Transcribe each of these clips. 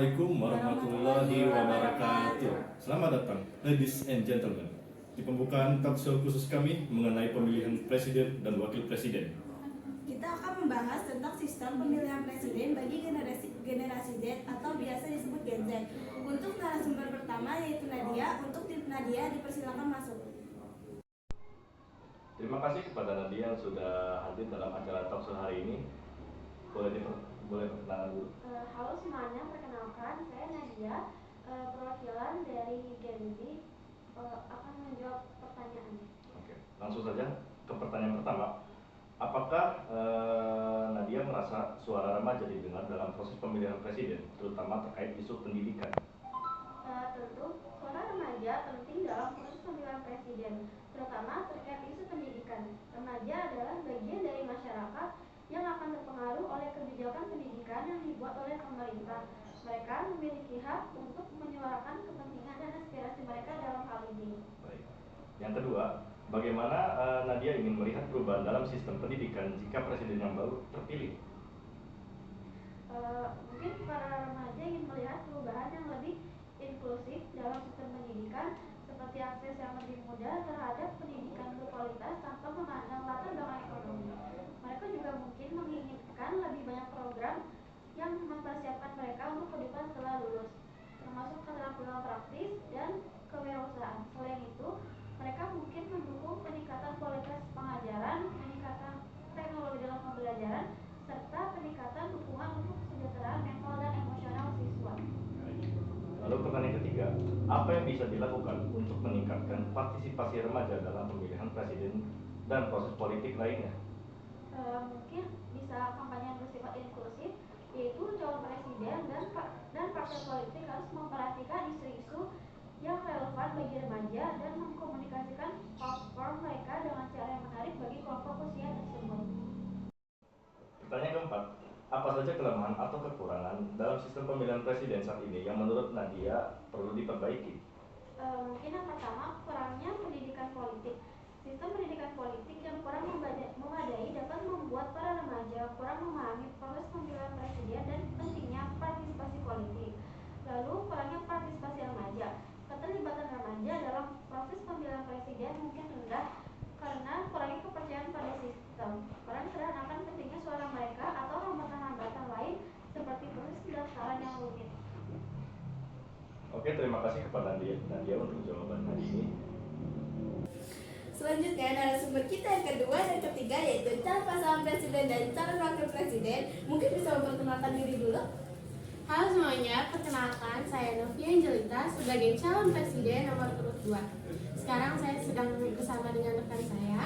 Assalamualaikum warahmatullahi wabarakatuh. Selamat datang, ladies and gentlemen, di pembukaan talk show khusus kami mengenai pemilihan presiden dan wakil presiden. Kita akan membahas tentang sistem pemilihan presiden bagi generasi Z atau biasa disebut Gen Z. Untuk narasumber pertama yaitu Nadia. Untuk Nadia dipersilakan masuk. Terima kasih kepada Nadia yang sudah hadir dalam acara talk show hari ini. Boleh perkenalan dulu. Halo semuanya, perkenalkan saya Nadia, perwakilan dari Gen Z, akan menjawab pertanyaannya. Oke, langsung saja ke pertanyaan pertama. Apakah Nadia merasa suara remaja didengar dalam proses pemilihan presiden, terutama terkait isu pendidikan? Tentu, suara remaja penting dalam proses pemilihan presiden, terutama terkait isu pendidikan. Remaja adalah bagian dari masyarakat yang akan terpengaruh oleh kebijakan pendidikan yang dibuat oleh pemerintah. Mereka memiliki hak untuk menyuarakan kepentingan dan aspirasi mereka dalam hal ini. Baik. Yang kedua, bagaimana Nadia ingin melihat perubahan dalam sistem pendidikan jika presiden yang baru terpilih? Mungkin para remaja ingin melihat perubahan yang lebih inklusif dalam sistem pendidikan, seperti akses yang lebih mudah terhadap pendidikan berkualitas tanpa memandang latar belakang ekonomi. Mereka juga mungkin menginginkan lebih banyak program yang mempersiapkan mereka untuk kehidupan setelah lulus, termasuk keterampilan praktis dan kewirausahaan. Selain itu, mereka mungkin mendukung peningkatan kualitas pengajaran, peningkatan teknologi dalam pembelajaran, serta peningkatan dukungan untuk kesejahteraan mental dan emosional siswa. Lalu pertanyaan ketiga, apa yang bisa dilakukan untuk meningkatkan partisipasi remaja dalam pemilihan presiden dan proses politik lainnya? Mungkin bisa kampanye yang bersifat inklusif, yaitu calon presiden dan partai politik harus memperhatikan isu-isu yang relevan bagi remaja dan mengkomunikasikan platform mereka dengan cara yang menarik bagi kelompok usia tersebut. Pertanyaan keempat, apa saja kelemahan atau kekurangan dalam sistem pemilihan presiden saat ini yang menurut Nadia perlu diperbaiki? Mungkin yang pertama, kurangnya pendidikan politik. Sistem pendidikan politik yang kurang memadai dapat membuat para remaja kurang memahami proses pemilihan presiden dan pentingnya partisipasi politik. Lalu, kurangnya partisipasi remaja. Keterlibatan remaja dalam proses pemilihan presiden mungkin rendah karena kurangnya kepercayaan pada sistem. Orang kesadaran akan pentingnya suara mereka atau hambatan-hambatan lain seperti proses pendaftaran yang rumit. Oke, terima kasih kepada Nadia untuk jawaban hari ini. Selanjutnya narasumber kita yang kedua dan ketiga yaitu calon pasangan presiden dan calon wakil presiden. Mungkin bisa memperkenalkan diri dulu. Halo semuanya, perkenalkan saya Novia Angelita sebagai calon presiden nomor urut 2. Sekarang saya sedang bersama dengan rekan saya.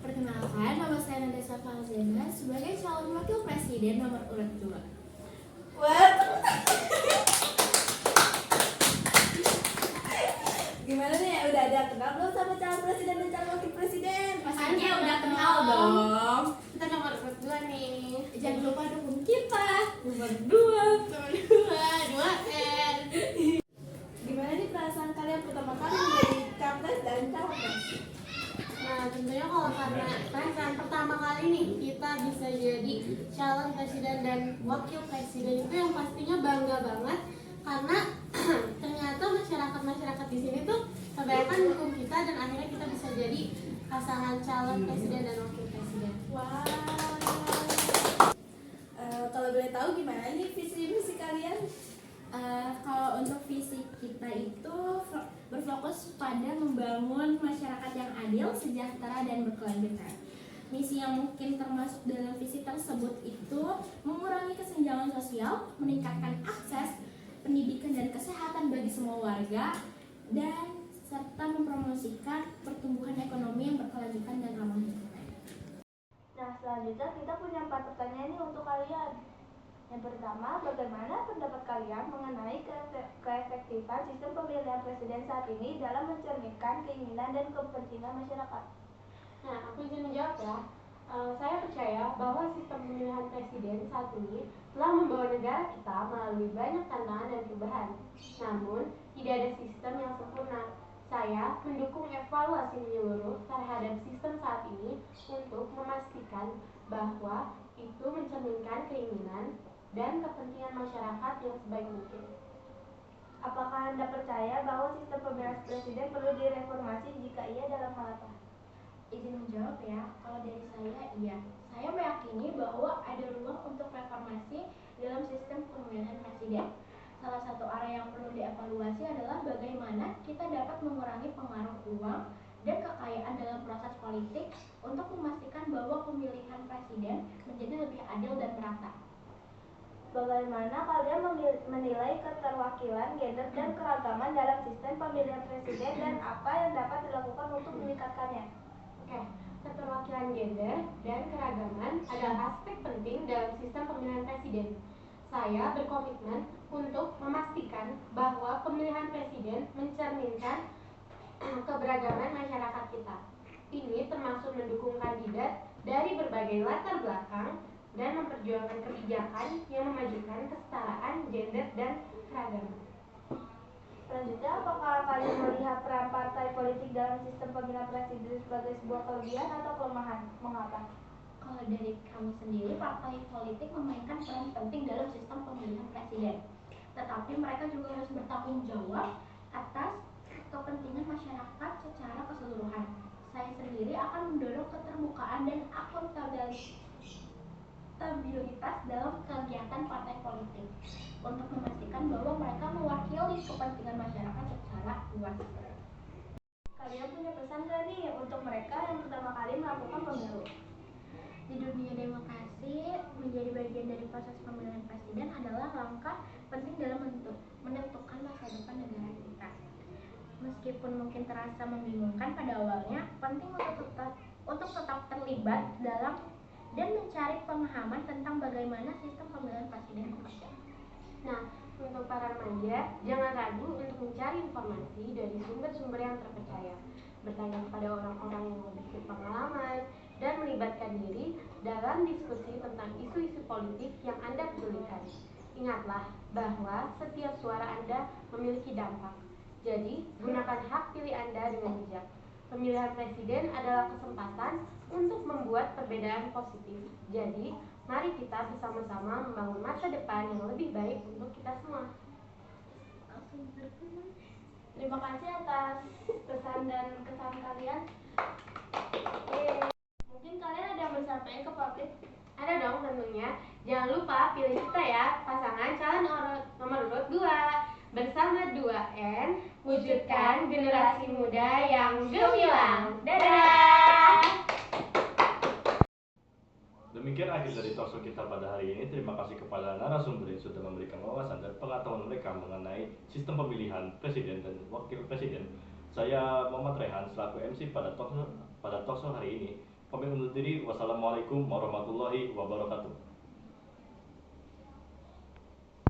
Perkenalkan, nama saya Nadesa Falzena sebagai calon wakil presiden nomor urut 2. Wah, gimana nih? Udah ada kenal belum sama calon presiden dan calon wakil presiden? Pastinya udah kenal dong. Kita nomor urut 2 nih. Jangan lupa dukung kita. Nomor 2. Nomor 2 R. Gimana nih perasaan kalian pertama kali menjadi capres dan cawapres? Nah, tentunya kalau karena perasaan pertama kali nih kita bisa jadi calon presiden dan wakil presiden itu yang pastinya bangga banget karena ternyata masyarakat di sini tuh kebanyakan dukung kita dan akhirnya kita bisa jadi pasangan calon presiden dan wakil presiden. Wow. Kalau boleh tahu gimana nih visi misi kalian? Kalau untuk visi kita itu berfokus pada membangun masyarakat yang adil, sejahtera, dan berkelanjutan. Misi yang mungkin termasuk dalam visi tersebut itu mengurangi kesenjangan sosial, meningkatkan akses pendidikan dan kesehatan bagi semua warga, dan serta mempromosikan pertumbuhan ekonomi yang berkelanjutan dan ramah lingkungan. Nah, selanjutnya kita punya 4 pertanyaan nih untuk kalian. Yang pertama, bagaimana pendapat kalian mengenai keefektifan sistem pemilihan presiden saat ini dalam mencerminkan keinginan dan kepentingan masyarakat? Nah, aku izin menjawab ya. Saya percaya bahwa sistem pemilihan presiden saat ini telah membawa negara kita melalui banyak tantangan dan perubahan. Namun, tidak ada sistem yang sempurna. Saya mendukung evaluasi menyeluruh terhadap sistem saat ini untuk memastikan bahwa itu mencerminkan keinginan dan kepentingan masyarakat yang sebaik mungkin. Apakah Anda percaya bahwa sistem pemilihan presiden perlu direformasi? Jika iya, dalam hal apa? Izin menjawab ya, kalau dari saya iya. Saya meyakini bahwa ada ruang untuk reformasi dalam sistem pemilihan presiden. Salah satu area yang perlu dievaluasi adalah bagaimana kita dapat mengurangi pengaruh uang dan kekayaan dalam proses politik untuk memastikan bahwa pemilihan presiden menjadi lebih adil dan merata. Bagaimana kalian menilai keterwakilan gender dan keragaman dalam sistem pemilihan presiden dan apa yang dapat dilakukan untuk meningkatkannya? Oke, keterwakilan gender dan keragaman adalah aspek penting dalam sistem pemilihan presiden. Saya berkomitmen untuk memastikan bahwa pemilihan presiden mencerminkan keberagaman masyarakat kita. Ini termasuk mendukung kandidat dari berbagai latar belakang dan memperjuangkan kebijakan yang memajukan kesetaraan gender dan keragaman. Selanjutnya, apakah kalian melihat peran partai politik dalam sistem pemilihan presiden sebagai sebuah kelebihan atau kelemahan? Mengapa? Kalau dari kami sendiri, partai politik memainkan peran penting dalam sistem pemilihan presiden. Tetapi mereka juga harus bertanggung jawab atas kepentingan masyarakat secara keseluruhan. Saya sendiri akan mendorong keterbukaan dan akuntabilitas dalam kegiatan partai politik untuk memastikan bahwa mereka mewakili kepentingan masyarakat secara luas. Kalian punya pesan gak nih untuk mereka yang pertama kali melakukan pemilu? Di dunia demokrasi, menjadi bagian dari proses pemilihan presiden adalah langkah penting dalam menentukan masa depan negara kita. Meskipun mungkin terasa membingungkan pada awalnya, penting untuk tetap terlibat dalam dan mencari pemahaman tentang bagaimana sistem pemilihan presiden bekerja. Nah, untuk para remaja, jangan ragu untuk mencari informasi dari sumber-sumber yang terpercaya, bertanya kepada orang-orang yang memiliki pengalaman, dan melibatkan diri dalam diskusi tentang isu-isu politik yang Anda pedulikan. Ingatlah bahwa setiap suara Anda memiliki dampak. Jadi, gunakan hak pilih Anda dengan bijak. Pemilihan presiden adalah kesempatan untuk membuat perbedaan positif. Jadi, mari kita bersama-sama membangun masa depan yang lebih baik untuk kita semua. Terima kasih atas pesan dan kesan kalian. Mungkin kalian ada yang bersampaikan ke publik? Ada dong tentunya. Jangan lupa pilih kita ya, pasangan calon nomor urut 2. Bersama 2N, wujudkan generasi muda yang gemilang. Dadah! Demikian akhir dari talkshow kita pada hari ini. Terima kasih kepada narasumber yang sudah memberikan wawasan dan pengetahuan mereka mengenai sistem pemilihan presiden dan wakil presiden. Saya Muhammad Rehan selaku MC pada talkshow hari ini. Pamit undur diri. Wassalamualaikum warahmatullahi wabarakatuh.